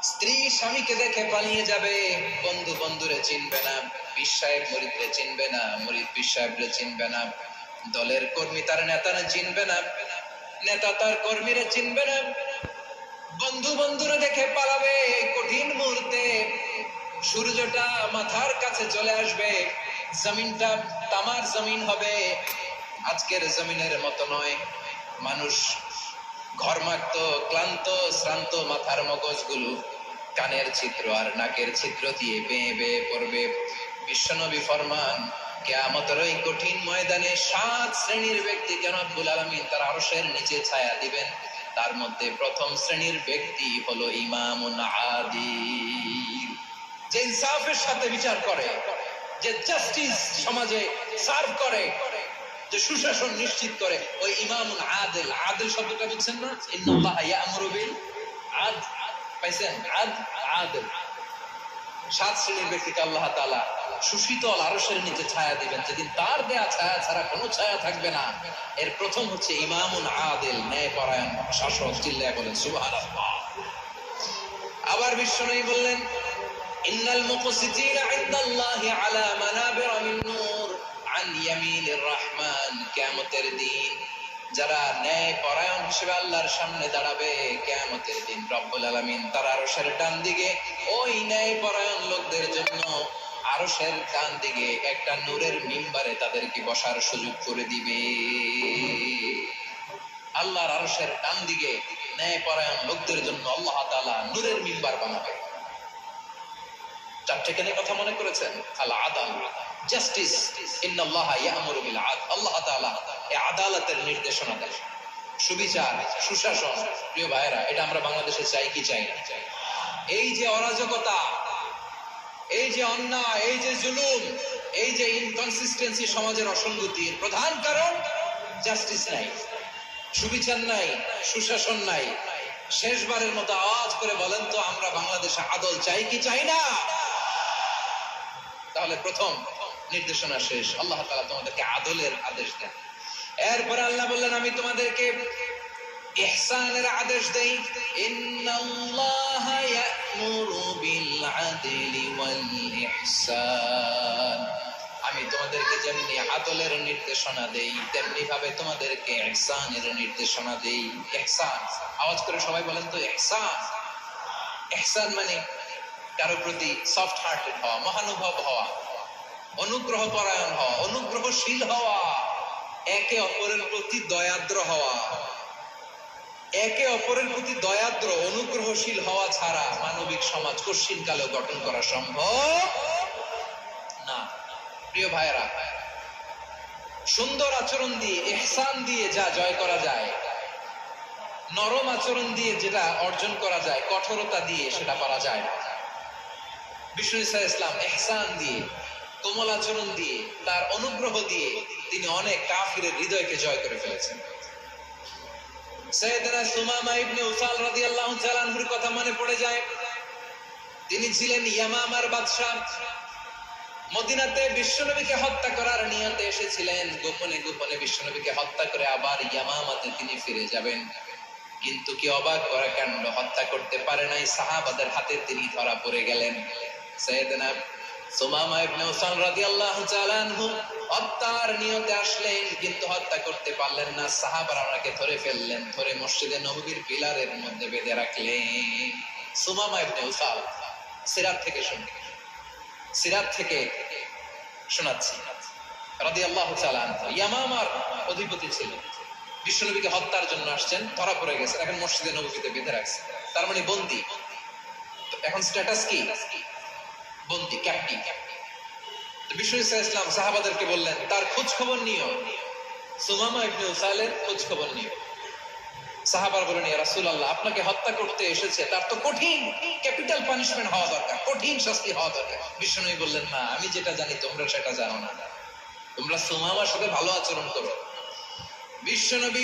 স্ত্রী স্বামীকে দেখে পালিয়ে যাবে, বন্ধু বন্ধুরে চিনবে না, পীর সাহেব মুরিদরে চিনবে না, মুরিদ পীর সাহেবরে চিনবে না, দলের কর্মী তার নেতারা চিনবে না, নেতা তার কর্মীরা চিনবে না। বন্ধু বন্ধুরে দেখে পালাবে। কঠিন মুহূর্তে সূর্যটা মাথার কাছে চলে আসবে, জমিনটা তামার জমিন হবে। আজকের জমিনের মতো নয়। মানুষ ঘর্মাক্ত, ক্লান্ত, শ্রান্ত মাথার মগজগুলো কানের ছিদ্র আর নাকের ছিদ্র দিয়ে বেয়ে বেয়ে পড়বে। বিশ্বনবী ফরমান, কিয়ামতের ওই কঠিন ময়দানে 7 শ্রেণীর ব্যক্তিকে রব্বুল আলামিন তার আরশের নিচে ছায়া দিবেন। তার মধ্যে প্রথম শ্রেণীর ব্যক্তি হলো ইমামুন আদিল, যে ইনসাফের সাথে বিচার করে, যে জাস্টিস সমাজে সার্ভ করে, যে সুশাসন নিশ্চিত করে, ওই ইমামুন আদিল। আদিল শব্দটা বুঝছেন না? ইন্নাল্লাহ ইয়া'মুরু বিল আদল। পাইছেন? আদিল। 7 শ্রেণীর ব্যক্তিকে আল্লাহ তাআলা সুশীতল আরশের নিচে ছায়া দিবেন, যেদিন তার দেয়া ছায়া ছাড়া কোনো ছায়া থাকবে না। এর প্রথম হচ্ছে ইমামুন আদিল, ন্যায়পরায়ণ শাসক। চিল্লায় বলেন সুবহানাল্লাহ। আবার বিশ্বনবী বললেন, ইন্নাল মুকসিতিনা ইনদাল্লাহি আলা মানাবিরা মিন নূর আন ইয়ামিনির রহমান। কিয়ামতের দিন যারা ন্যায়পরায়ণ হিসেবে আল্লাহর সামনে দাঁড়াবে, কিয়ামতের দিন রব্বুল আলামিন তার আরশের ডান দিকে ওই ন্যায়পরায়ণ লোকদের জন্য আরশের ডান দিকে একটা নূরের মিম্বারে তাদেরকে বসার সুযোগ করে দিবে। আল্লাহর আরশের ডান দিকে ন্যায়পরায়ণ লোকদের জন্য আল্লাহ তাআলা নূরের মিম্বার বানাবে। চারটে কেন কথা মনে করেছেন? আল আদাল, জাস্টিস। ইন্নাল্লাহা ইয়া'মুরু বিল আদল। আল্লাহ তাআলা এই আদালতের নির্দেশনা দেন, সুবিচার, সুশাসন। প্রিয় ভাইরা, এটা আমরা বাংলাদেশে চাই কি চাই না? এই যে অরাজকতা, এই যে অন্যায়, এই যে জুলুম, এই যে ইনকনসিস্টেন্সি সমাজের অসঙ্গতির প্রধান কারণ জাস্টিস নাই, সুবিচার নাই, সুশাসন নাই। শেষবারের মতো আওয়াজ করে বলেন তো, আমরা বাংলাদেশে আদল চাই কি চাই না? তাহলে প্রথম নির্দেশনা শেষ। আল্লাহ তাআলা তোমাদেরকে আদলের আদেশ দেন। এরপরে আল্লাহ বললেন, আমি তোমাদেরকে ইহসানের আদেশ দেই। ইন্নাল্লাহা ইয়া'মুরু বিল আদলি ওয়াল ইহসান। আমি তোমাদেরকে যেমনি আদলের নির্দেশনা দেই, তেমনি ভাবে তোমাদেরকে ইহসানের নির্দেশনা দেই। ইহসান, আওয়াজ করে সবাই বলেন তো ইহসান। ইহসান মানে কারো প্রতি সফট হার্টেড হওয়া, মহানুভব হওয়া, অনুগ্রহ পরায়ণ হওয়া, অনুগ্রহশীল হওয়া, একে অপরের প্রতি দয়াদ্র হওয়া। একে অপরের প্রতি দয়াদ্র, অনুগ্রহশীল হওয়া ছাড়া মানবিক সমাজ কশিনকালেও গঠন করা সম্ভব না। প্রিয় ভাইরা, সুন্দর আচরণ দিয়ে, ইহসান দিয়ে যা জয় করা যায়, নরম আচরণ দিয়ে যেটা অর্জন করা যায়, কঠোরতা দিয়ে সেটা পারা যায় না। বিষ্ণু ঈসা ইসলাম ইহসান দিয়ে, কোমল আচরণ দিয়ে, তার অনুগ্রহ দিয়ে তিনি অনেক কাফিরের হৃদয়কে জয় করে ফেলেছেন। সাইয়েদনা সুমামা ইবনে উসাল রাদিয়াল্লাহু তাআলা আনহুর কথা মনে পড়ে যায়। তিনি ছিলেন ইয়ামামার বাদশা। মদিনাতে বিশ্বনবীকে হত্যা করার নিয়তে এসেছিলেন। গোপনে গোপনে বিশ্বনবীকে হত্যা করে আবার ইয়ামামাতে তিনি ফিরে যাবেন। কিন্তু কি অবাক করা কাণ্ড, হত্যা করতে পারে নাই, সাহাবাদের হাতে তিনি ধরা পড়ে গেলেন। সাইয়েদনা সুমামা ইবনে উসাল রাদিয়াল্লাহু তাআলা আনহু হত্যার নিয়তে আসলেন, কিন্তু হত্যা করতে পারলেন না। সাহাবারা ওনাকে ধরে ফেললেন, ধরে মসজিদে নববীর পিলারের মধ্যে বেঁধে রাখলেন। সুমামা ইবনে উসাল, সিরাত থেকে শুনলেন, সিরাত থেকে শোনাচ্ছি রাদিয়াল্লাহু তাআলা আনহু। ইয়ামামার অধিপতি ছিলেন, বিশ্বনবীকে হত্যার জন্য আসছেন, ধরা পড়ে গেছেন, এখন মসজিদে নববীতে বেঁধে রাখছেন, তার মানে বন্দী। এখন স্ট্যাটাস কি? বন্দী, ক্যাপ্টিভ। বিষ্ণু ঈসা ইসলাম সাহাবাদেরকে বললেন, তার খোঁজ খবর নিও, সুমামা ইবনে উসালের খোঁজ খবর নিও। সাহাবারা বলেন, ইয়া রাসূলুল্লাহ, আপনাকে হত্যা করতে এসেছে, তার তো কঠিন ক্যাপিটাল পানিশমেন্ট হওয়া দরকার, কঠিন শাস্তি হওয়া দরকার। বিষ্ণু বললেন, না, আমি যেটা জানি তোমরা সেটা জানো না, তোমরা সুমামার সাথে ভালো আচরণ করো। বিশ্বনবী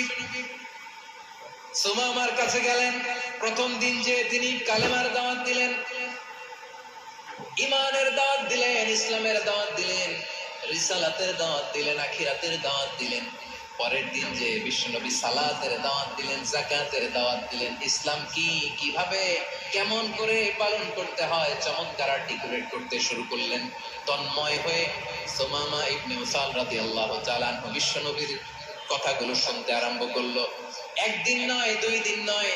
সুমামার কাছে গেলেন। প্রথম দিন যে তিনি কালেমার দাওয়াত দিলেন, ইমানের দাওয়াত দিলেন, ইসলামের দাওয়াত দিলেন, রিসালাতের দাওয়াত দিলেন, আখিরাতের দাওয়াত দিলেন। পরের দিন যে বিশ্বনবী সালাতের দাওয়াত দিলেন, যাকাতের দাওয়াত দিলেন, ইসলাম কি, কিভাবে, কেমন করে পালন করতে হয় চমৎকার আর্টিকুলেট করতে শুরু করলেন। তন্ময় হয়ে সুমামা ইবনে উসাল রাদিয়াল্লাহু তাআলা আনহু বিশ্বনবীর কথাগুলো শুনতে আরম্ভ করলো। একদিন নয়, 2 দিন নয়,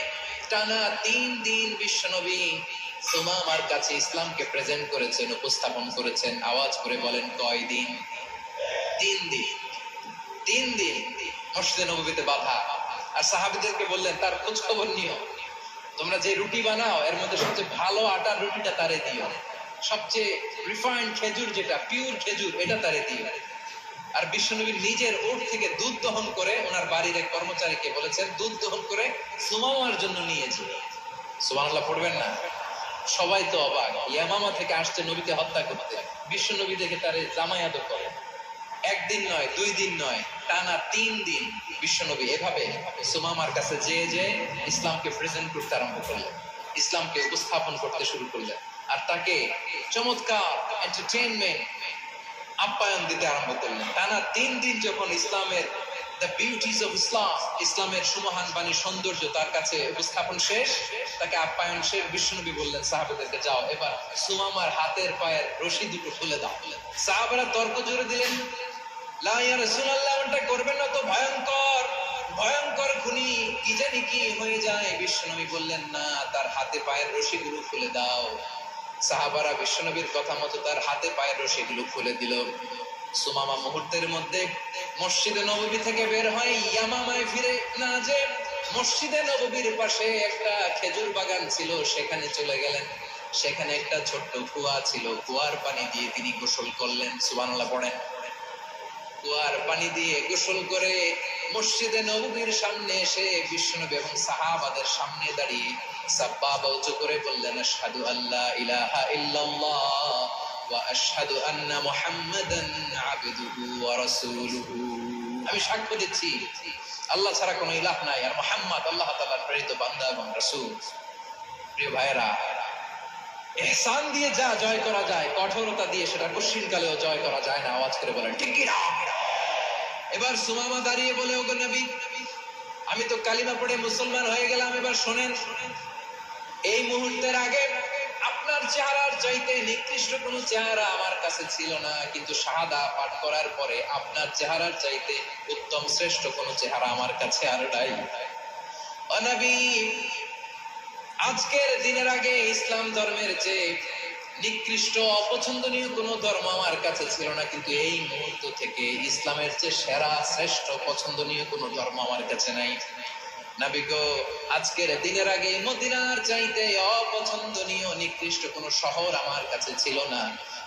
টানা 3 দিন বিশ্বনবী সুমামার কাছে ইসলামকে প্রেজেন্ট করেছেন, উপস্থাপন করেছেন। আওয়াজ করে বলেন, কয় দিন? 3 দিন। 3 দিন মসজিদে নববীতে বাধা। আর সাহাবীদেরকে বললেন, তার খোঁজ খবর নিও, তোমরা যে রুটি বানাও এর মধ্যে সবচেয়ে ভালো আটার রুটিটা তারে দিও, সবচেয়ে রিফাইন্ড খেজুর, যেটা পিওর খেজুর, এটা তারে দিও। আর বিশ্বনবী নিজের ওট থেকে দুধ দহন করে ওনার বাড়ির এক কর্মচারীকে বলেছেন, দুধ দহন করে সুমামার জন্য নিয়েছে। সুবহানাল্লাহ পড়বেন না? সবাই তো অবাক, ইয়ামামা থেকে আসছে নবীকে হত্যা করতে, বিশ্বনবী দেখে তারে জামায়াত করে। একদিন নয়, 2 দিন নয়, টানা 3 দিন বিশ্বনবী এভাবে সুমামার কাছে যে ইসলামকে প্রেজেন্ট করতে আরম্ভ করলেন, ইসলামকে উপস্থাপন করতে শুরু করলেন। আর তাকে চমৎকার এন্টারটেইনমেন্ট, আপ্যায়ন দিতে আরম্ভ করলেন। টানা 3 দিন যখন ইসলামের দ্য বিউটিজ অফ ইসলাম, ইসলামের সুমহান বাণী, সৌন্দর্য তার কাছে উপস্থাপন শেষ, তাকে আপ্যায়ন শেষ, বিশ্বনবী বললেন সাহাবাদেরকে, যাও এবার সুমামার হাতের পায়ের রশি দুটো খুলে দাও। সাহাবারা তর্ক জুড়ে দিলেন, লা ইয়া রাসূলুল্লাহ, এটা করবেন না তো, ভয়ঙ্কর ভয়ঙ্কর খুনি, কি জানি কি হয়ে যায়। বিশ্বনবী বললেন, না, তার হাতে পায়ের রশিগুলো খুলে দাও। সাহাবারা বিশ্বনবীর কথা মতো তার হাতে পায়ের রশিগুলো খুলে দিল। সুমামা মুহূর্তের মধ্যে মসজিদে নববী থেকে বের হয়, ইয়ামামায় ফিরে না যে মসজিদে নববীর পাশে একটা খেজুর বাগান ছিল, সেখানে চলে গেলেন। সেখানে একটা ছোট্ট কুয়া ছিল, কুয়ার পানি দিয়ে তিনি গোসল করলেন। সুবহানাল্লাহ পড়েন। কুয়ার পানি দিয়ে গোসল করে মসজিদে নববীর সামনে এসে বিশ্বনবী এবং সাহাবাদের সামনে দাঁড়িয়ে সাব্বাবা উঁচু করে বললেন, আশহাদু আল্লা ইলাহা ইল্লাল্লাহ ওয়া আশহাদু আন্না মুহাম্মাদান আবদুহু ওয়া রাসূলুহু। আমি সাক্ষ্য দিচ্ছি আল্লাহ ছাড়া কোনো ইলাহ নাই, আর মুহাম্মদ আল্লাহ তাআলার প্রেরিত বান্দা এবং রাসূল। প্রিয় ভাইরা, ইহসান দিয়ে যা জয় করা যায়, কঠোরতা দিয়ে সেটা কঠিনকালেও জয় করা যায় না। আওয়াজ করে বলেন ঠিক কি না? এবার সুমামা দাঁড়িয়ে বলে, ওগো নবী, আমি তো কালিমা পড়ে মুসলমান হয়ে গেলাম, এবার শোনেন, এই মুহূর্তের আগে আপনার চেহারার চাইতে নিকৃষ্ট কোন চেহারা আমার কাছে ছিল না, কিন্তু শাহাদা পাঠ করার পরে আপনার চেহারার চাইতে উত্তম শ্রেষ্ঠ কোন চেহারা আমার কাছে আর নাই। ও নবী, আজকের দিনের আগে ইসলাম ধর্মের চেয়ে নিকৃষ্ট অপছন্দনীয় কোন ধর্ম আমার কাছে ছিল না, কিন্তু এই মুহূর্ত থেকে ইসলামের চেয়ে সেরা শ্রেষ্ঠ পছন্দনীয় কোন ধর্ম আমার কাছে নাই। নবী গো, আজকের দিনের আগে মদিনার চাইতে অপছন্দনীয় নিকৃষ্ট কোন শহর আমার কাছে ছিল না,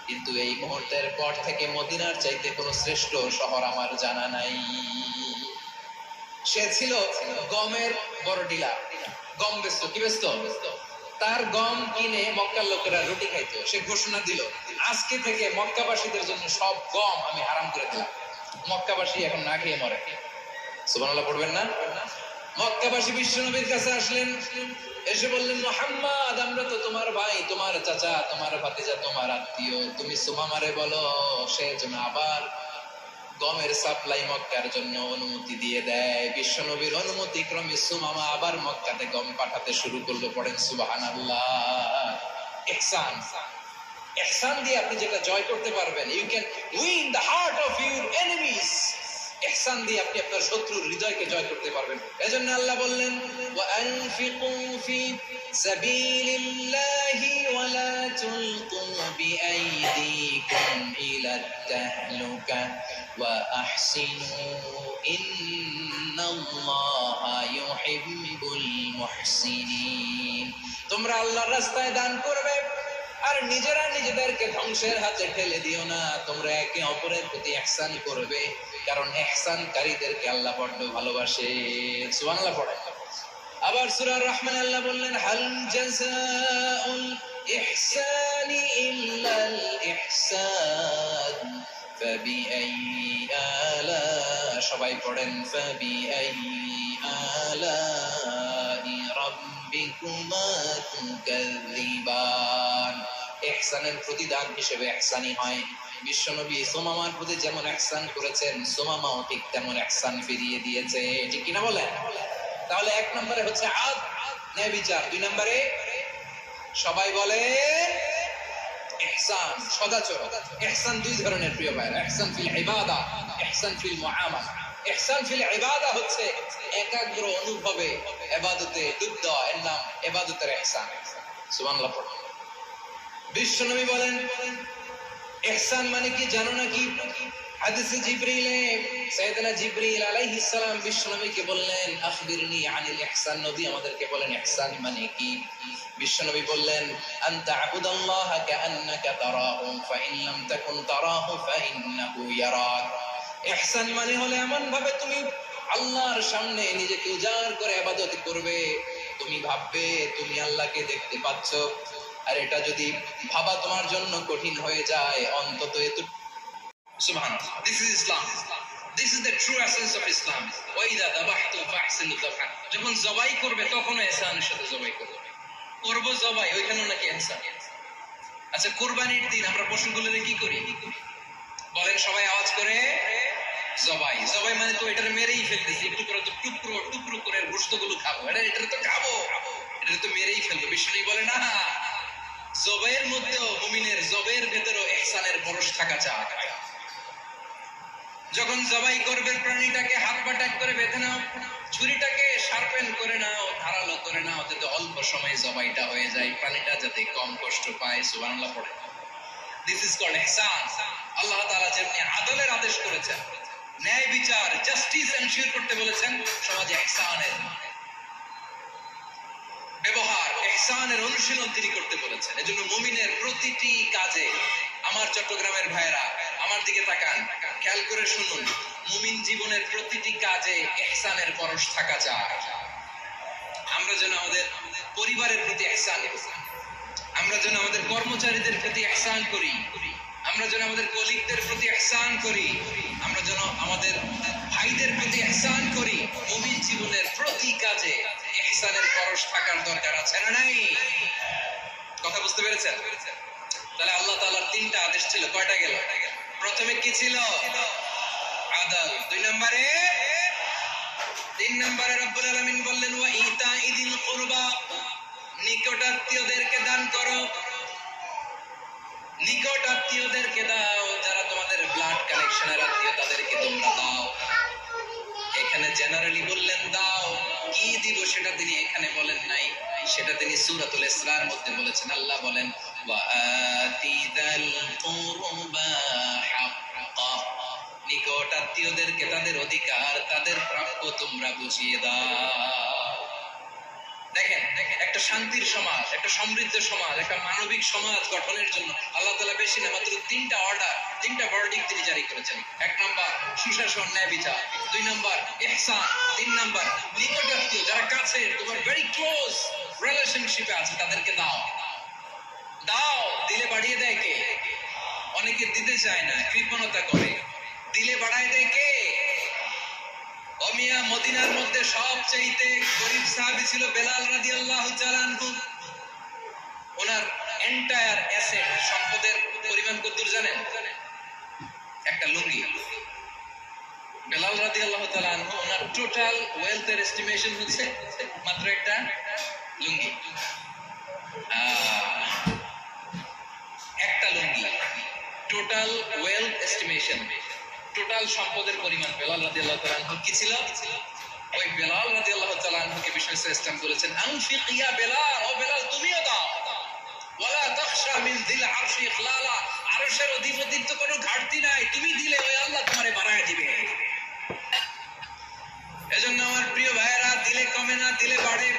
কিন্তু এই মুহূর্তের পর থেকে মদিনার চাইতে কোন শ্রেষ্ঠ শহর আমার জানা নাই। সে ছিল গমের বড় ডিলার, গম বেচত। কি বেচত? তার গম কিনে মক্কার লোকেরা রুটি খাইতো। সে ঘোষণা দিল, আজকে থেকে মক্কাবাসীদের জন্য সব গম আমি হারাম করে দিলাম, মক্কাবাসী এখন না খেয়ে মরে। সুবহানাল্লাহ পড়বেন না? মক্কাবাসী বিশ্বনবীর কাছে আসলেন, এসে বললেন, মুহাম্মদ, আমরা তো তোমার ভাই, তোমার চাচা, তোমার ভাতিজা, তোমার আত্মীয়, তুমি সুমামারে বলো সে যেন আবার গমের সাপ্লাই মক্কার জন্য অনুমতি দিয়ে দেয়। বিশ্বনবীর অনুমতি ক্রমে সুমামা আবার মক্কাতে গম পাঠাতে শুরু করলো। পড়েন সুবহানাল্লাহ। ইহসান, ইহসান দিয়ে আপনি যেটা জয় করতে পারবেন, you can win the heart of your enemies. ইহসান দিয়ে আপনি আপনার শত্রুর হৃদয়কে জয় করতে পারবেন। এজন্য আল্লাহ বললেন, ওয়া আনফিকু ফি সাবিলিল্লাহি ওয়া লা তুলকু বিআইদিকুম ইলা তাহলুকা ওয়া আহসিনু ইন্নাল্লাহা ইউহিব্বুল মুহসিনিন। তোমরা আল্লাহর রাস্তায় দান করবে আর নিজেরা নিজেদেরকে ধ্বংসের হাতে ঠেলে দিও না। তোমরা একে অপরের প্রতি ইহসান করবে, কারণ ইহসানকারীদেরকে আল্লাহ বড় ভালোবাসে। সুবহানাল্লাহ পড়েন। আবার সূরা রহমান আল্লাহ বললেন, হাল জাযাউল ইহসানি ইল্লাল ইহসান ফাবিআইয়ি আলা, সবাই পড়েন, ফাবিআইয়ি আলাই রাব্বিকুমা তুকাযযিবান। ইহসানের প্রতিদান হিসেবে ইহসানি হয়। বিশ্বনবী সুমামার প্রতি যেমন ইহসান করেছেন, সুমামাও ঠিক তেমন ইহসান ফিরিয়ে দিয়েছে। ঠিক কিনা বলেন? তাহলে এক নম্বরে হচ্ছে আদ, ন্যায় বিচার। দুই নম্বরে সবাই বলে ইহসান, সদাচরণ। ইহসান দুই ধরনের প্রিয় ভাইরা, ইহসান ফিল ইবাদা, ইহসান ফিল মুআমালা। ইহসান ফিল ইবাদা হচ্ছে একাগ্র অনুভবে ইবাদতে ডুব দেওয়া, এর নাম ইবাদতের ইহসান। সুবহানাল্লাহ পড়ুন। বিশ্বনবী বলেন ইহসান মানে কি জানো নাকি? হাদিসে জিবরিলে সাইয়েদনা জিবরিল আলাইহিস সালাম বিশ্বনবীকে বললেন আখবিরনি আনিল ইহসান। নবী আমাদেরকে বলেন ইহসান মানে কি? বিশ্বনবী বললেন আনতা আবুদাল্লাহা কাআন্নাকা তারাহু ফাইন লাম তাকুন তারাহু ফাইন্নাহু ইয়ারাক। ইহসান মানে হলো এমন ভাবে তুমি আল্লাহর সামনে নিজেকে উজাড় করে ইবাদত করবে, তুমি ভাববে তুমি আল্লাহকে দেখতে পাচ্ছ। আর এটা যদি ভাবা তোমার জন্য কঠিন হয়ে যায়, অন্তত এত সুবহানাল্লাহ। This is Islam, this is the true essence of Islam. ওয়া ইযা যাবাহতু ফাহসিনু যাবহা। যখন জবাই করবে তখনও ইহসানের সাথে জবাই করবে। করব জবাই, ওইখানেও নাকি ইহসান। আচ্ছা, কুরবানির দিন আমরা পশুগুলোরে কি করি বলেন সবাই আওয়াজ করে? জবাই। জবাই মানে তো এটারে মেরেই ফেলতেছি, একটু করে তো টুকরো টুকরো করে গোশতগুলো খাবো, এটা তো খাবো, এটা তো মেরেই ফেলবো। বিষ্ণু বলে না, জবাইয়ের মধ্যেও মুমিনের জবাইয়ের ভেতরেও ইহসানের পরশ থাকা চাই। যখন জবাই করবে প্রাণীটাকে হাত পা টাক করে বেঁধে নাও, ছুরিটাকে শার্পেন করে নাও, ধারালো করে নাও, যাতে অল্প সময়ে জবাইটা হয়ে যায়, প্রাণীটা যাতে কম কষ্ট পায়। সুবহানাল্লাহ পড়ে। দিস ইজ কল্ড ইহসান। আল্লাহ তাআলা যেমনি আদলের আদেশ করেছেন, ন্যায় বিচার, জাস্টিস এনশিওর করতে বলেছেন, সমাজে ইহসানের ব্যবহার, ইহসানের অনুশীলন তিনি করতে বলেছেন। এজন্য মুমিনের প্রতিটি কাজে, আমার চট্টগ্রামের ভাইরা আমার দিকে তাকান, খেয়াল করে শুনুন, মুমিন জীবনের প্রতিটি কাজে ইহসানের পরশ থাকা চাই। আমরা যেন আমাদের পরিবারের প্রতি ইহসান করি, আমরা যেন আমাদের কর্মচারীদের প্রতি ইহসান করি, আমরা যেন আমাদের কলিগদের প্রতি ইহসান করি, আমরা যেন আমাদের ভাইদের প্রতি ইহসান করি। মুমিন জীবনের প্রতি কাজে ইহসানের পরশ থাকার দরকার আছে না নাই? কথা বুঝতে পেরেছেন? তাহলে আল্লাহ তাআলার তিনটা আদেশ ছিল, কয়টা গেল? প্রথমে কি ছিল? আদল। তিন নম্বরে রব্বুল আলামিন বললেন ওয়া ইতাইদিল কুরবা, নিকটাত্মীয়দেরকে দান করো। নিকট আত্মীয়দেরকে দাও, যারা তোমাদের ব্লাড কানেকশনের আত্মীয় তাদেরকে তোমরা দাও। এখানে জেনারেলি বললেন দাও, কি দিব সেটা তিনি এখানে বলেন নাই, সেটা তিনি সূরাতুল ইসরার মধ্যে বলেছেন। আল্লাহ বলেন ওয়া আতিদাল কুরবা হাক্কা, নিকট আত্মীয়দেরকে তাদের অধিকার, তাদের প্রাপ্য তোমরা বুঝিয়ে দাও। দেখেন, একটা শান্তির সমাজ, একটা সমৃদ্ধ সমাজ, একটা মানবিক সমাজ গঠনের জন্য আল্লাহ তাআলা বেশি না মাত্র তিনটা অর্ডার, তিনটা ভার্ডিক্ট তিনি জারি করেছেন। এক নাম্বার সুশাসন, ন্যায় বিচার। দুই নাম্বার ইহসান। তিন নাম্বার নিকটাত্মীয়, যারা কাছে তোমার ভেরি ক্লোজ রিলেশনশিপে আছে, তাদেরকে দাও। দাও, দিলে বাড়িয়ে দেয় কে? অনেকে দিতে চায় না, কৃপণতা করে। দিলে বাড়ায় দেয় কে? অমিয়া মদিনার মধ্যে সবচাইতে গরিব সাহাবী ছিল বেলাল রাদিয়াল্লাহু তাআলা আনহু। ওনার এন্টায়ার অ্যাসেট, সম্পদের পরিমাণ কতদূর জানেন? একটা লুঙ্গি। বেলাল রাদিয়াল্লাহু তাআলা আনহু, ওনার টোটাল ওয়েলথের এস্টিমেশন হচ্ছে মাত্র একটা লুঙ্গি। একটা লুঙ্গি, টোটাল ওয়েলথ এস্টিমেশন, টোটাল সম্পদের পরিমাণ বেলাল রাদিয়াল্লাহু তাআলা আনহু কি ছিল? ওই বেলাল রাদিয়াল্লাহু তাআলা আনহুকে বিষ্ণু ইসলাম বলেছেন আনফিক ইয়া বেলাল, ও বেলাল তুমিও দাও। ওয়ালা তাখশা মিন যিল আরশি ইখলালা, আরশের অধিপতির তো কোনো ঘাটতি নাই, তুমি দিলে ওই আল্লাহ তোমারে বাড়ায় দিবে। এজন্য আমার প্রিয় ভাইয়েরা, দিলে কমে না, দিলে বাড়ে।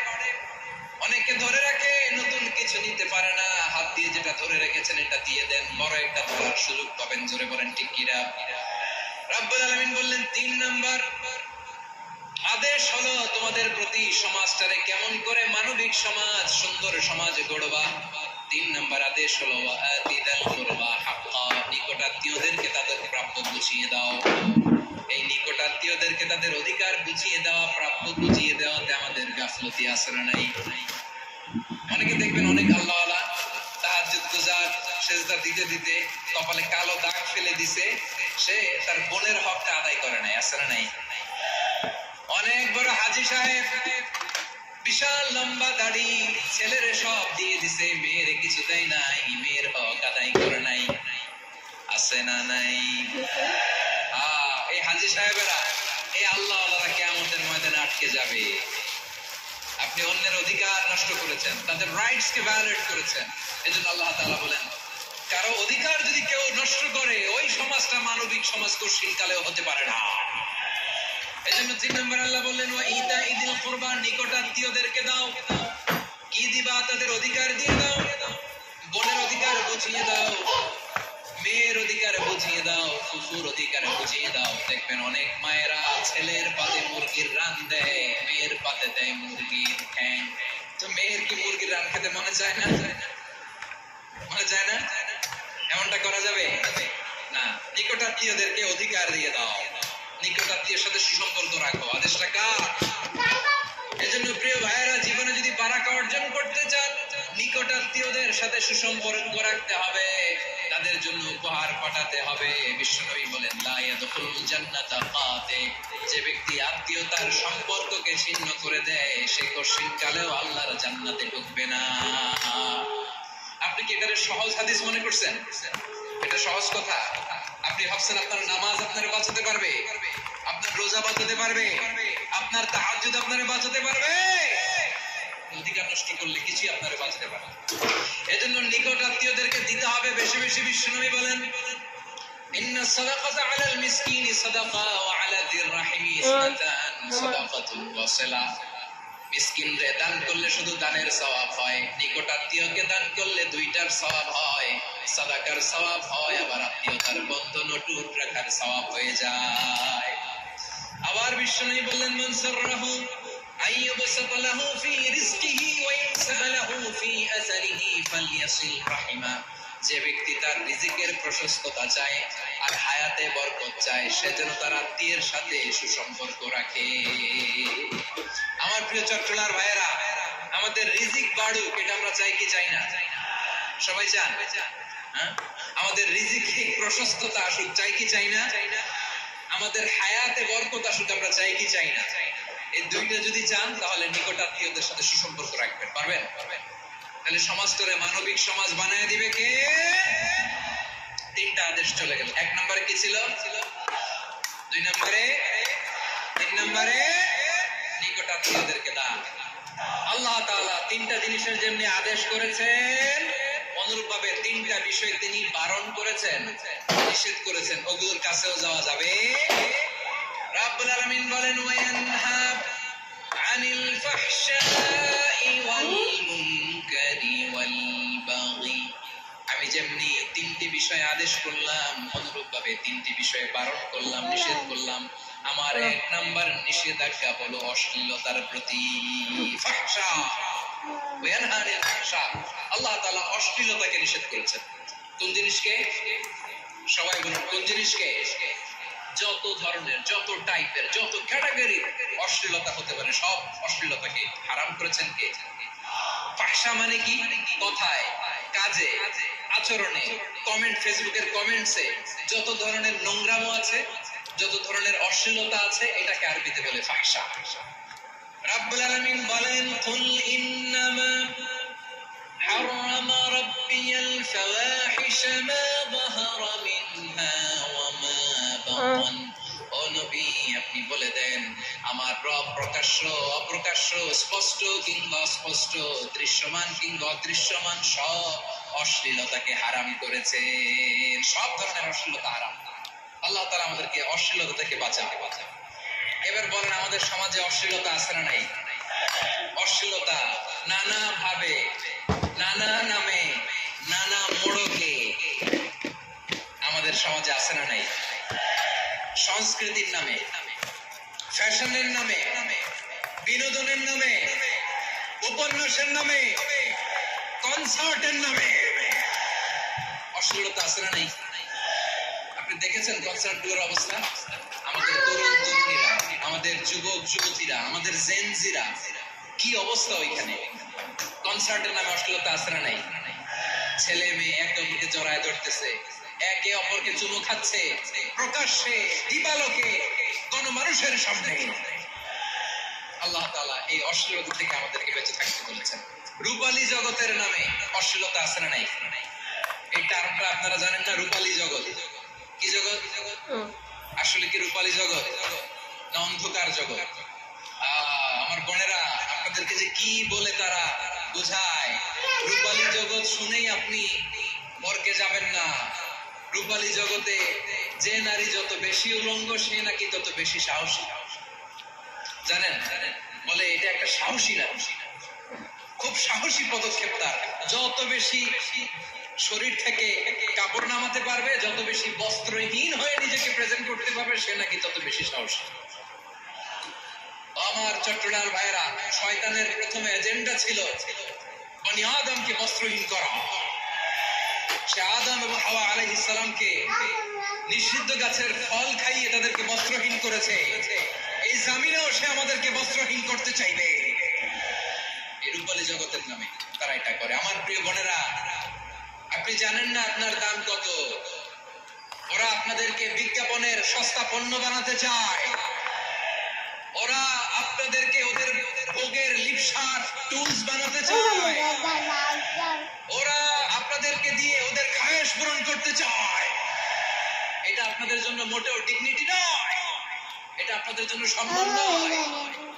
অনেকে ধরে রাখে, নতুন কিছু নিতে পারে না, হাত দিয়ে যেটা ধরে রেখেছেন এটা দিয়ে দেন, বড় একটা ধরার সুযোগ পাবেন। জোরে বলেন ঠিক কিনা? রব্বুল আলামিন বললেন তিন নাম্বার আদেশ হলো তোমাদের প্রতি সমাজটারে কেমন করে মানবিক সমাজ, সুন্দর সমাজ গড়বা। তিন নাম্বার আদেশ হলো আতিদাল কুরবা হাক্কা, নিকটাত্মীয়দেরকে তাদের প্রাপ্য বুঝিয়ে দাও। এই নিকটাত্মীয়দেরকে তাদের অধিকার বুঝিয়ে দেওয়া, প্রাপ্য বুঝিয়ে দেওয়াতে আমাদের গাফলতি আসরা নাই। অনেকে দেখবেন অনেক আল্লাহওয়ালা, তাহাজ্জুদ গুজার, সেজদা দিতে দিতে কপালে কালো দাগ ফেলে দিছে, সে তার বোনের হকটা আদায় করে নাই। আছে না নাই? অনেক বড় হাজী সাহেব, বিশাল লম্বা দাড়ি, ছেলেরে সব দিয়ে দিছে, মেয়েরে কিছু দেয় নাই, মেয়ের হক আদায় করে নাই। আছে না নাই? এই হাজী সাহেবেরা, এই আল্লাহ আল্লাহরা কিয়ামতের ময়দানে আটকে যাবে। আপনি অন্যের অধিকার নষ্ট করেছেন, তাদের রাইটস কে ভায়োলেট করেছেন। এজন্য আল্লাহ তাআলা বলেন, কারো অধিকার যদি কেউ নষ্ট করে, ওই সমাজটা মানবিক সমাজ কঠিন কালেও হতে পারে না। এজন্য 3 নম্বর আল্লাহ বললেন, ওয়া ইতা ইদিল কুরবা, নিকটাত্মীয়দেরকে দাও। কি দিবা? তাদের অধিকার দিয়ে দাও। বোনের অধিকার বুঝিয়ে দাও, মেয়ের অধিকার বুঝিয়ে দাও, ফুফুর অধিকার বুঝিয়ে দাও। দেখবেন অনেক মায়েরা ছেলের পাতে মুরগির রান দেয়, মেয়ের পাতে দেয় মুরগির ঠ্যাং। তো মেয়ের কি মুরগির রান খেতে মনে চায় না? মনে চায় না? এমনটা করা যাবে না। নিকটাত্মীয়দেরকে অধিকার দিয়ে দাও, নিকটাত্মীয়ের সাথে সুসম্পর্ক রাখো। আদেশটা কার? এজন্য প্রিয় ভাইয়েরা, জীবনে যদি বারাকা অর্জন করতে চান, নিকটাত্মীয়দের সাথে সুসম্পর্ক রাখতে হবে, তাদের জন্য উপহার পাঠাতে হবে। বিশ্বনবী বলেন, লা ইয়াদখুলুল জান্নাতা কাতি, যে ব্যক্তি আত্মীয়তার সম্পর্ককে ছিন্ন করে দেয়, সে কঠিন কালেও আল্লাহর জান্নাতে ঢুকবে না। আপনি কি এটারে সহজ হাদিস মনে করছেন? এটা সহজ কথা। আপনি ভাবছেন আপনার নামাজ আপনারে বাঁচাতে পারবে, আপনার রোজা বাঁচাতে পারবে, আপনার তাহাজ্জুদ আপনারে বাঁচাতে পারবে? অধিকার নষ্ট করলে কিছুই আপনারে বাঁচাতে পারবে। এজন্য নিকট আত্মীয়দেরকে দিতে হবে বেশি বেশি। বিশ্বনবী বলেন, ইন্না সাদাকাতা আলাল মিসকিনি সাদাকা ওয়া আলা যির রাহিমি সাদাকাতান সাদাকাতুল ওয়াসিলা। মিসকিনরে দান করলে শুধু দানের সওয়াব হয়, নিকট আত্মীয়কে দান করলে দুইটার সওয়াব হয়, সাদাকার সওয়াব হয়, আবার আত্মীয়তার বন্ধন অটুট রাখার সওয়াব হয়ে যায়। আবার বিশ্বনবী বললেন, মান সাররাহু আইয়ুবসাতা লাহু ফি রিজকিহি ওয়া ইনসাহা লাহু ফি আসারিহি ফালইয়াসিল রাহিমা। যে ব্যক্তি তার রিজিকের প্রশস্ততা চায় আর হায়াতে বরকত চায়, সে যেন তার আত্মীয়ের সাথে সুসম্পর্ক রাখে। আমার প্রিয় চট্টলার ভাইয়েরা, আমাদের রিজিক বাড়ুক, এটা আমরা চাই কি চাই না? সবাই চান? হ্যাঁ, আমাদের রিজিকে প্রশস্ততা আসুক, চাই কি চাই না? আমাদের হায়াতে বরকত আসুক, আমরা চাই কি চাই না? এই দুইটা যদি চান, তাহলে নিকট আত্মীয়দের সাথে সুসম্পর্ক রাখবেন। পারবেন? তাহলে সমাজটারে মানবিক সমাজ বানায় দিবে কে? 3টা আদেশ চলে গেল। 1 নম্বরে কি ছিল? 2 নম্বরে, 3 নম্বরে নিকট আত্মীয়দেরকে দান। আল্লাহ তাআলা 3টা জিনিসের যেমনি আদেশ করেছেন, অনুরূপ ভাবে 3টা বিষয় তিনি বারণ করেছেন, নিষেধ করেছেন। ওগুলোর কাছেও যাওয়া যাবে। রাব্বুল আলামিন বলেন, ওয়া ইয়ানহা আনিল ফাহশাই ওয়াল মুনকারি ওয়াল বাগি। আমি যেমনি 3টি বিষয় আদেশ করলাম, অনুরূপ ভাবে 3টি বিষয়ে বারণ করলাম, নিষেধ করলাম। আমার 1 নাম্বার নিষেধাজ্ঞা হলো অশ্লীলতার প্রতি। ফাহশা, ওয়া ইয়ানহা আনিল ফাহশা, আল্লাহ তাআলা অশ্লীলতাকে নিষেধ করেছেন। কোন জিনিসকে? সবাই বলুন, কোন জিনিসকে? যত ধরনের, যত টাইপের, যত ক্যাটাগরি অশ্লীলতা হতে পারে, সব অশ্লীলতাকে হারাম করেছেন কে? ফাহশা মানে কি? কথায়, কাজে, আচরণে, কমেন্ট, ফেসবুকের কমেন্টসে যত ধরনের নোংরামো আছে, যত ধরনের অশ্লীলতা আছে, এটাকে আরবিতে বলে ফাহশা। রাব্বুল আলামিন বলেন, কুল ইন্নামা হারামা রাব্বিয়াল ফাওয়াহিশা মা যাহারা মিনহা ওয়া মা বাতান। ও নবী, আপনি বলে দেন, আমার রব প্রকাশ্য, অপ্রকাশ্য, স্পষ্ট কিংবা অস্পষ্ট, দৃশ্যমান কিংবা অদৃশ্যমান সব অশ্লীলতাকে হারাম করেছেন। সব ধরনের অশ্লীলতা হারাম। আল্লাহ তাআলা আমাদেরকে অশ্লীলতা থেকে বাঁচান। এবার বলেন, আমাদের সমাজে অশ্লীলতা আছে না নাই? অশ্লীলতা নানা ভাবে, নানা নামে, নানা মোড়কে আমাদের সমাজে আছে না নাই? সংস্কৃতির নামে, ফ্যাশনের নামে, বিনোদনের নামে, উপন্যাসের নামে, কনসার্টের নামে অশ্লীলতা আছে না নাই? আপনি দেখেছেন কনসার্ট গুলোর অবস্থা? আমাদের তরুণ তরুণীরা, আমাদের যুবক যুবতীরা, আমাদের জেনজিরা, কি অবস্থা ওইখানে? কনসার্টের নামে অশ্লীলতা আছে না নাই? ছেলে মেয়ে একে অপরকে জড়ায় ধরতেছে, একে অপরকে চুমু খাচ্ছে প্রকাশ্যে দিবালোকে গণমানুষের সামনে। আল্লাহ তাআলা এই অশ্লীলতা থেকে আমাদেরকে বেঁচে থাকতে বলেছেন। রূপালী জগতের নামে অশ্লীলতা আছে না নাই? এই টার্মটা আপনারা জানেন না? রূপালী জগৎ কি জগৎ? আসলে কি রূপালী জগৎ না অন্ধকার জগৎ? আমার বোনেরা, আপনাদেরকে যে কি বলে তারা বুঝায়, রূপালী জগৎ শুনেই আপনি বরকে যাবেন না। রূপালী জগতে যে নারী যত বেশি উলঙ্গ সে নাকি তত বেশি সাহসী। জানেন? বলে এটা একটা সাহসী নারী, খুব সাহসী পদক্ষেপ তার। যত বেশি শরীর থেকে কাপড় নামাতে পারবে, যত বেশি বস্ত্রহীন হয়ে নিজেকে প্রেজেন্ট করতে পারবে, সে নাকি তত বেশি সাহসী। আমার চট্টগ্রাম ভাইরা, শয়তানের প্রথম এজেন্ডা ছিল বনি আদমকে বস্ত্রহীন করা। সে আদম এবং হাওয়া আলাইহিস সালামকে নিষিদ্ধ গাছের ফল খাইয়ে তাদেরকে বস্ত্রহীন করেছে। এই জামিনেও সে আমাদেরকে বস্ত্রহীন করতে চাইবে। এই রূপালী জগতের নামে তারা এটা করে। আমার প্রিয় বোনেরা, আপনি জানেন না আপনার দাম কত? ওরা আপনাদেরকে বিজ্ঞাপনের সস্তা পণ্য বানাতে চায়। ওরা আপনাদেরকে ওদের ভোগের লিপসার টুলস বানাতে চায়। ওরা আপনাদেরকে দিয়ে ওদের খায়েশ পূরণ করতে চায়। এটা আপনাদের জন্য মোটেও ডিগনিটি নয়, এটা আপনাদের জন্য সম্মান নয়।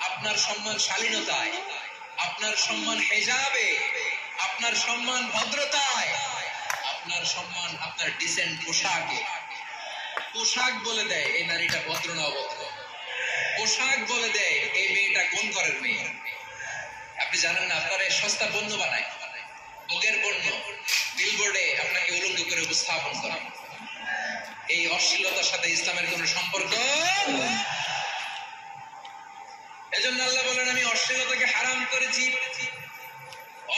আপনার সম্মান শালীনতায়, আপনার সম্মান হেজাবে, আপনার সম্মান ভদ্রতায়, আপনার সম্মান আপনার ডিসেন্ট পোশাকে। পোশাক বলে দেয় এই নারীটা ভদ্র না অভদ্র। পোশাক বলে দেয় এই মেয়েটা কোন ঘরের মেয়ে। আপনি জানেন না? আপনারা সস্তা পণ্য বানায়, ভোগের পণ্য, বিলবোর্ডে আপনাকে উলঙ্গ করে উপস্থাপন করে। এই অশ্লীলতার সাথে ইসলামের কোন সম্পর্ক। এজন্য আল্লাহ বলেন, আমি অশ্লীলতাকে হারাম করেছি।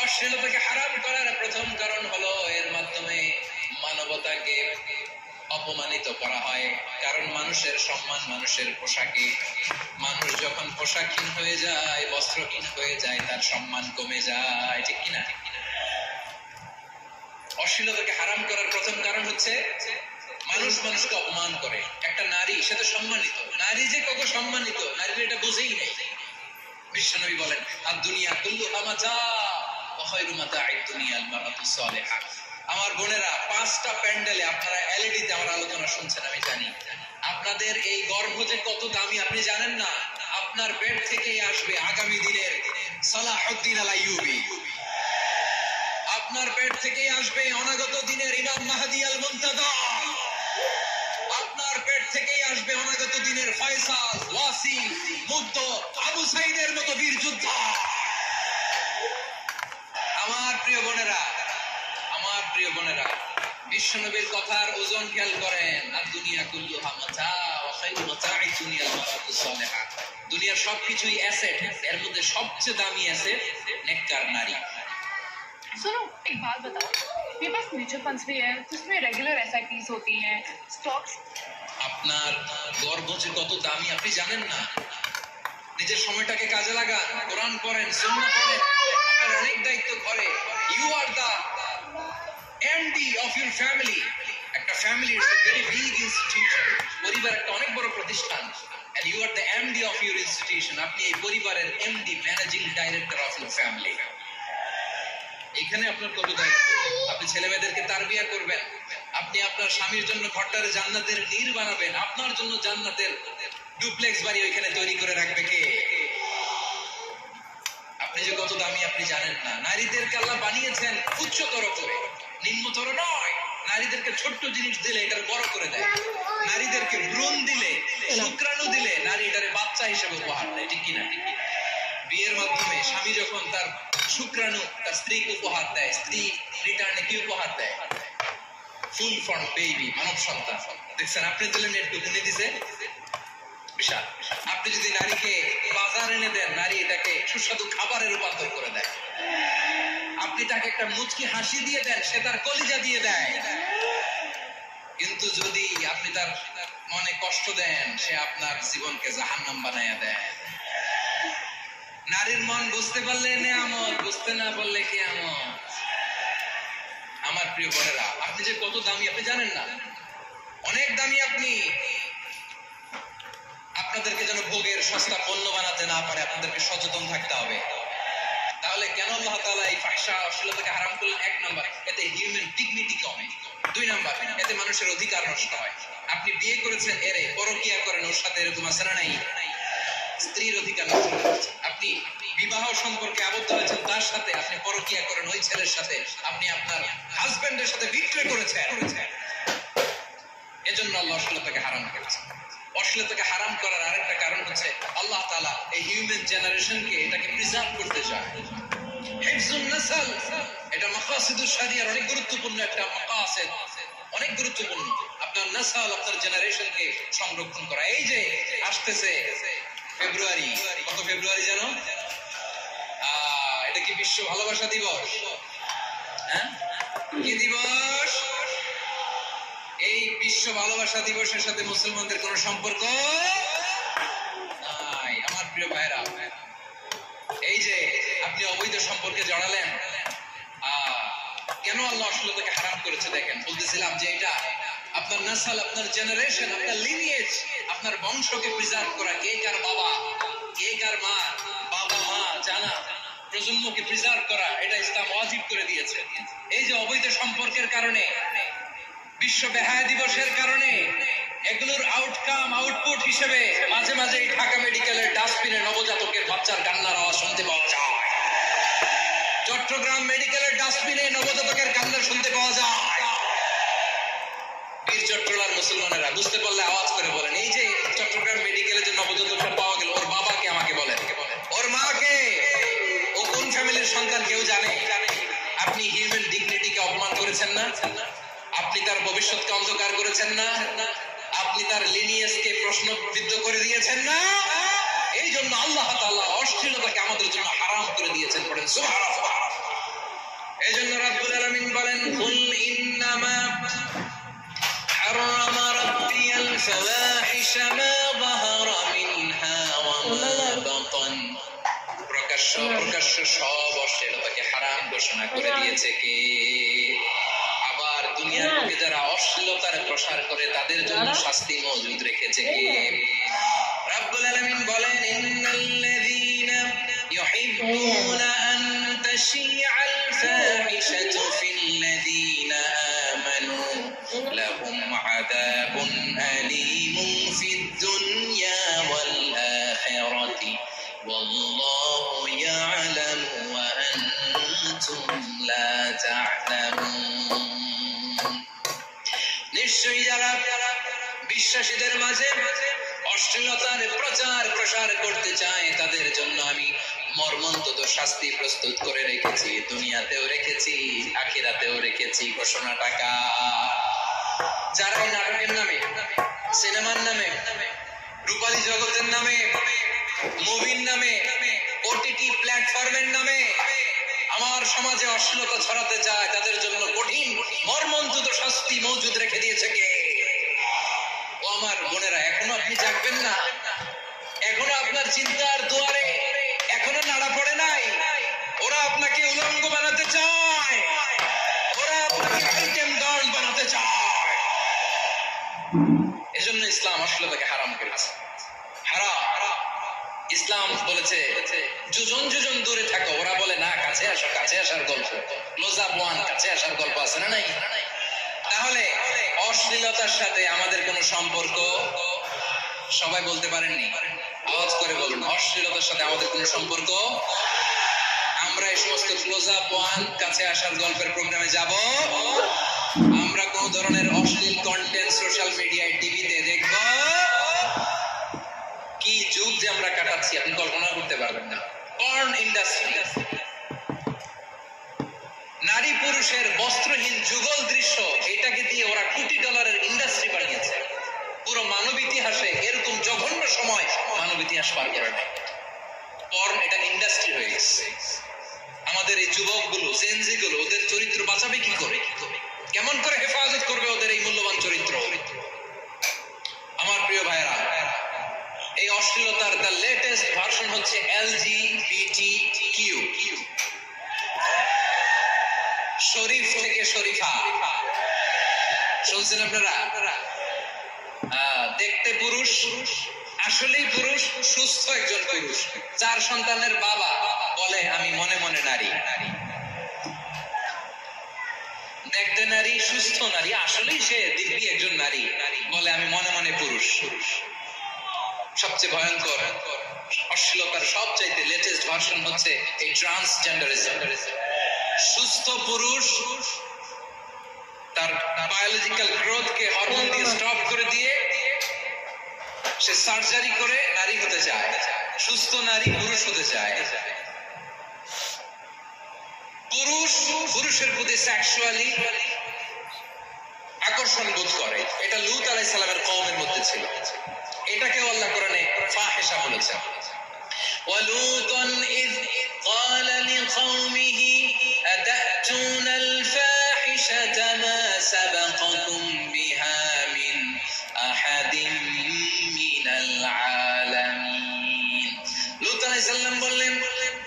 অশ্লীলতাকে হারাম করার প্রথম কারণ হলো এর মাধ্যমে মানবতাকে অপমানিত করা হয়। কারণ মানুষের সম্মান মানুষের পোশাকে। মানুষ যখন পোশাকহীন হয়ে যায়, বস্ত্রহীন হয়ে যায়, তার সম্মান কমে যায়। ঠিক কিনা? অশ্লীলতাকে হারাম করার প্রথম কারণ হচ্ছে মানুষ মানুষকে অপমান করে। একটা নারী, সে তো সম্মানিত। নারী যে কত সম্মানিত, নারীরা এটা বুঝেই নেই। বিশ্বনবী বলেন, আর দুনিয়া কুল্লুহা মাতা ওয়া খায়রু মাতা'আদ দুনিয়া আল মারআতুস সালিহা। আমার বোনেরা, 5টা প্যান্ডেলে আপনারা এলইডিতে আমার আলোচনা শুনছেন, আমি জানি। আপনাদের এই গর্ভ যে কত দামি আপনি জানেন না। আপনার পেট থেকেই আসবে আগামী দিনের সালাহুদ্দিন আল আইয়ুবী। আপনার পেট থেকেই আসবে অনাগত দিনের ইমাম মাহদী আল মুনতাদা। আপনার পেট থেকেই আসবে অনাগত দিনের ফয়সাল, ওয়াসিম, মুগ্ধ, আবু সাইদের মতো বীর যোদ্ধা। আমার প্রিয় বোনেরা, আমার প্রিয় বোনেরা, বিশ্বনবীর কথার ওজন খেয়াল করেন। আর দুনিয়া কুল্লুহা মাতা ওয়া খায়রু মাতা'আদ দুনিয়া আল মারআতুস সালিহা। দুনিয়ার সবকিছুই অ্যাসেট, এর মধ্যে সবচেয়ে দামি অ্যাসেট নেককার নারী। सुनो, एक बात बताओ, मेरे पास म्यूचुअल फंड्स भी है जिसमें रेगुलर SIPs होती हैं, स्टॉक्स। আপনার গর্ভ যে কত দামি আপনি জানেন না। নিজের সময়টাকে কাজে লাগান, কোরআন পড়েন, সুন্নাহ পড়েন। আপনার অনেক দায়িত্ব ঘরে। You are the MD of your family. একটা family is a very big institution. পরিবার একটা অনেক বড় প্রতিষ্ঠান। and you are the MD of your institution. আপনি এই পরিবারের MD, managing director of your family. এখানে আপনার কত দায়িত্ব। আপনি ছেলে মেয়েদেরকে তারবিয়া করবেন। আপনি আপনার স্বামীর জন্য ঘরটার জান্নাতের নীর বানাবেন। আপনার জন্য জান্নাতের ডুপ্লেক্স বাড়ি ওইখানে তৈরি করে রাখবে কে? আপনি যে কত দামি আপনি জানেন না। নারীদেরকে আল্লাহ বানিয়েছেন উচ্চতর করে, নিম্নতর নয়। নারীদেরকে ছোট্ট জিনিস দিলে এটার বড় করে দেয়। নারীদেরকে ভ্রূণ দিলে, শুক্রাণু দিলে নারী এটারে বাচ্চা হিসেবে উপহার দেয়। ঠিক কিনা? বিয়ের মাধ্যমে স্বামী যখন তার শুক্রাণু তার স্ত্রীকে উপহার দেয়, স্ত্রী রিটার্নে কি উপহার দেয়? ফুল ফর্ম বেবি, মানব সন্তান। দেখছেন, আপনি দিলেন একটু, উনি দিছে বিশাল। আপনি যদি নারীকে বাজার এনে দেন, নারী এটাকে সুস্বাদু খাবারে রূপান্তর করে দেয়। আপনি তাকে একটা মুচকি হাসি দিয়ে দেন, সে তার কলিজা দিয়ে দেয়। কিন্তু যদি আপনি তার মনে কষ্ট দেন, সে আপনার জীবনকে জাহান্নাম বানায়া দেয়। নারীর মন বুঝতে পারলে নেয়ামত, বুঝতে না পারলে কিয়ামত। আমার প্রিয় বোনেরা, আপনি যে কত দামি আপনি জানেন না, অনেক দামি আপনি। আপনাদেরকে যেন ভোগের সস্তা পণ্য বানাতে না পারে, আপনাদেরকে সচেতন থাকতে হবে। তাহলে কেন আল্লাহ তাআলা এই ফাহশা অশ্লীলতাকে হারাম করলেন? এক নাম্বার, এতে হিউম্যান ডিগনিটি কমে। দুই নাম্বার, এতে মানুষের অধিকার নষ্ট হয়। আপনি বিয়ে করেছেন, এরে পরকিয়া করেন, ওর সাথে এরকম আছে না নাই? স্ত্রীর অধিকার নষ্ট হচ্ছে। আপনি বিবাহ সম্পর্কে আবদ্ধ হয়েছেন তার সাথে, আপনি পরকিয়া করেন ওই ছেলের সাথে, আপনি আপনার হাজবেন্ডের সাথে বিক্রয় করেছেন। এজন্য আল্লাহ অশ্লীলতাকে হারাম করেছেন। অশ্লীলতাকে হারাম করার আরেকটা কারণ হচ্ছে আল্লাহ তাআলা এই হিউম্যান জেনারেশনকে এটাকে প্রিজার্ভ করতে চায়। হিফজুন নাসল, এটা মাকাসিদুশ শরিয়ার অনেক গুরুত্বপূর্ণ একটা মাকাসিদ, অনেক গুরুত্বপূর্ণ। আপনার নাসল, আপনার জেনারেশনকে সংরক্ষণ করা। এই যে আসতেছে ফেব্রুয়ারি, কত ফেব্রুয়ারি জানো? এটা কি বিশ্ব ভালোবাসা দিবস? হ্যাঁ, কি দিবস? এই বিশ্ব ভালোবাসা দিবসের সাথে মুসলমানদের কোন সম্পর্ক নাই। আমার প্রিয় ভাইরা, এই যে আপনি অবৈধ সম্পর্কে জড়ালেন, কেন আল্লাহ অশ্লীলতাকে হারাম করেছে দেখেন। বলতেছিলাম যে এটা আপনার নাসল, আপনার জেনারেশন, আপনার লিনিয়েজ, আপনার বংশকে প্রিজার্ভ করা। কে কার বাবা, কে কার মা, বাবা মা জানা, প্রজন্মকে প্রিজার্ভ করা, এটা ইসলাম ওয়াজিব করে দিয়েছে। এই যে অবৈধ সম্পর্কের কারণে, বিশ্ব বেহায়া দিবসের কারণে, এগুলোর আউটকাম, আউটপুট হিসেবে মাঝে মাঝে ঢাকা মেডিকেলের ডাস্টবিনে নবজাতকের বাচ্চার কান্নার আওয়াজ শুনতে পাওয়া যায়। চট্টগ্রাম মেডিকেলের ডাস্টবিনে নবজাতকের কান্না শুনতে পাওয়া যায়। বীর চট্টলার মুসলমানেরা বুঝতে পারলে আওয়াজ করে বলেন, এই যে চট্টগ্রাম মেডিকেলে যে নবজাতকটা পাওয়া গেল, ওর বাবাকে আমাকে বলেন, ওর মাকে, ও কোন ফ্যামিলির সন্তান কেউ জানে? আপনি হিউম্যান ডিগনিটিকে অপমান করেছেন না? আপনি তার ভবিষ্যৎকে অন্ধকার করেছেন না? আপনি তার লিনিয়েজকে প্রশ্নবিদ্ধ করে দিয়েছেন না? এই জন্য আল্লাহ তাআলা অশ্লীলতাকে আমাদের জন্য হারাম করে দিয়েছেন। পড়েন সুবহানাল্লাহ। এই জন্য রাব্বুল আলামিন বলেন, কুল ইন্নামা হারামা রাব্বিয়াল ফাওয়াহিশা মা যাহারা মিনহা ওয়া মা বাতান। প্রকাশ্য সব অশ্লীলতাকে হারাম ঘোষণা করে দিয়েছে কে? আবার দুনিয়ার বুকে যারা অশ্লীলতার প্রসার করে তাদের জন্য শাস্তি মজুদ রেখেছে কে? রাব্বুল আলামিন বলেন, ইন্নাল্লাযীনা ইউহিব্বুনা আন তাশিআল ফাহিশাতু ফিল্লাযীনা আমানু লাহুম আযাবুন আলীমুন ফিদ দুনিয়া ওয়াল আখিরাতি ওয়াল্লাহু ইয়া'লামু ওয়া আনতুম লা তা'লামুন। নিশ্চয়ই যারা বিশ্বাসীদের মাঝে অশ্লীলতার প্রচার প্রসার করতে চায় তাদের জন্য আমি মর্মন্তুদ শাস্তি প্রস্তুত করে রেখেছি। দুনিয়াতেও রেখেছি, আখিরাতেও রেখেছি। ঘোষণা টাকা যারা এই নাটকের নামে, সিনেমার নামে, রূপালী জগতের নামে, মুভির নামে, ওটিটি প্ল্যাটফর্মের নামে আমার সমাজে অশ্লীলতা ছড়াতে চায় তাদের জন্য কঠিন মর্মন্তুদ শাস্তি মজুদ রেখে দিয়েছে কে? ও আমার বোনেরা, এখনো আপনি জাগবেন না? এখনো আপনার চিন্তার দুয়ারে এখনো নাড়া পড়ে নাই? ওরা আপনাকে উলঙ্গ বানাতে চায়, ওরা আপনাকে আইটেম গার্ল বানাতে চায়। এজন্য ইসলাম অশ্লীলতাকে হারাম করেছে। হারাম। ইসলাম বলেছে যোজন যোজন দূরে থাকো। ওরা বলে না, কাছে আসো, কাছে আসার গল্প, ক্লোজ আপ ওয়ান, কাছে আসার গল্প আছে না নাই? তাহলে অশ্লীলতার সাথে আমাদের কোনো সম্পর্ক? সবাই বলতে পারেননি, আওয়াজ করে বলুন, অশ্লীলতার সাথে আমাদের কোনো সম্পর্ক? আমরা এই সমস্ত ক্লোজ আপ ওয়ান, কাছে আসার গল্পের প্রোগ্রামে যাব? আমরা কোন ধরনের অশ্লীল কন্টেন্ট সোশ্যাল মিডিয়ায়, টিভিতে দেখব? কি যুগ যে আমরা কাটাচ্ছি আপনি কল্পনা করতে পারবেন না। পর্ন ইন্ডাস্ট্রি, নারী পুরুষের বস্ত্রহীন যুগল দৃশ্য, এটাকে দিয়ে ওরা কোটি ডলারের ইন্ডাস্ট্রি বানিয়েছে। পুরো মানব ইতিহাসে এরকম জঘন্য সময় মানব ইতিহাস পার করে নাই। পর্ন এটা ইন্ডাস্ট্রি হয়ে গেছে। আমাদের এই যুবকগুলো, জেনজি গুলো, ওদের চরিত্র বাঁচাবে কি করে? কেমন করে হেফাজত করবে ওদের এই মূল্যবান চরিত্র? আমার প্রিয় ভাইরা, এই অশ্লীলতার দ্য লেটেস্ট ভার্সন হচ্ছে LGBTQ। শরীফ থেকে শরীফা। শুনছেন আপনারা? দেখতে পুরুষ, আসলেই পুরুষ, সুস্থ একজন পুরুষ, 4 সন্তানের বাবা, বলে আমি মনে মনে নারী। দেখতে নারী, সুস্থ নারী, আসলেই সে দিব্যি একজন নারী, বলে আমি মনে মনে পুরুষ। সবচেয়ে ভয়ঙ্কর অশ্লীলতার সবচাইতে লেটেস্ট ভার্সন হচ্ছে এই ট্রান্সজেন্ডারিজম। সুস্থ পুরুষ তার বায়োলজিক্যাল গ্রোথকে হরমোন দিয়ে স্টপ করে দিয়ে সে সার্জারি করে নারী হতে চায়, সুস্থ নারী পুরুষ হতে চায়। পুরুষ পুরুষের প্রতি সেক্সুয়ালি আকর্ষণ বোধ করে, এটা লূত আলাইহিস সালামের কওমের মধ্যে ছিল। এটাকেও আল্লাহ কোরআনে ফাহিশা বলেছেন। ওয়ালুতান ইয ক্বাল লিকওমিহি আতাতুনাল ফাহিশাতা মা সাবাকাকুম বিহা মিন আহাদিন মিনাল আলামিন। লূত আলাইহিস সালাম বললেন,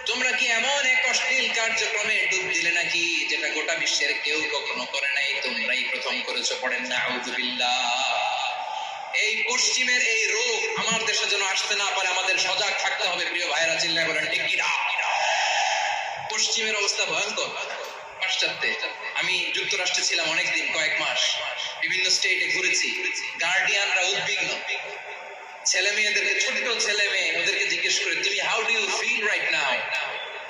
তোমরা কি এমন এক অশ্লীল কার্যক্রমে ডুব দিলে নাকি যেটা গোটা বিশ্বের কেউ কখনো করে নাই, তোমরাই প্রথম করেছো। পড়েন নাউযুবিল্লাহ। এই পশ্চিমের এই রোগ আমার দেশে যেন আসতে না পারে, আমাদের সজাগ থাকতে হবে। প্রিয় ভাইরা, চিল্লায় বলেন ঠিক কি না? পশ্চিমের অবস্থা ভয়ঙ্কর। পাশ্চাত্যে, আমি যুক্তরাষ্ট্রে ছিলাম অনেকদিন, কয়েক মাস, বিভিন্ন স্টেটে ঘুরেছি। গার্ডিয়ানরা উদ্বিগ্ন, ছেলে মেয়েদেরকে, ছোট্ট ছেলে মেয়ে, ওদেরকে জিজ্ঞেস করে, তুমি how do you feel right now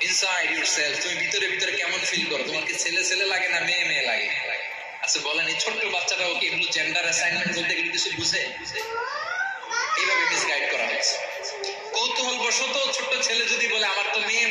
inside yourself, তুমি ভিতরে ভিতরে কেমন ফিল করো? তোমার কি ছেলে ছেলে লাগে না মেয়ে মেয়ে লাগে? আচ্ছা বলেন, এই ছোট্ট বাচ্চাটাও কি এগুলো জেন্ডার অ্যাসাইনমেন্ট বলতে গেলে কিছু বুঝে? এইভাবে মিসগাইড করা হচ্ছে। কৌতূহল বশত ছোট্ট ছেলে যদি বলে আমার তো মেয়ে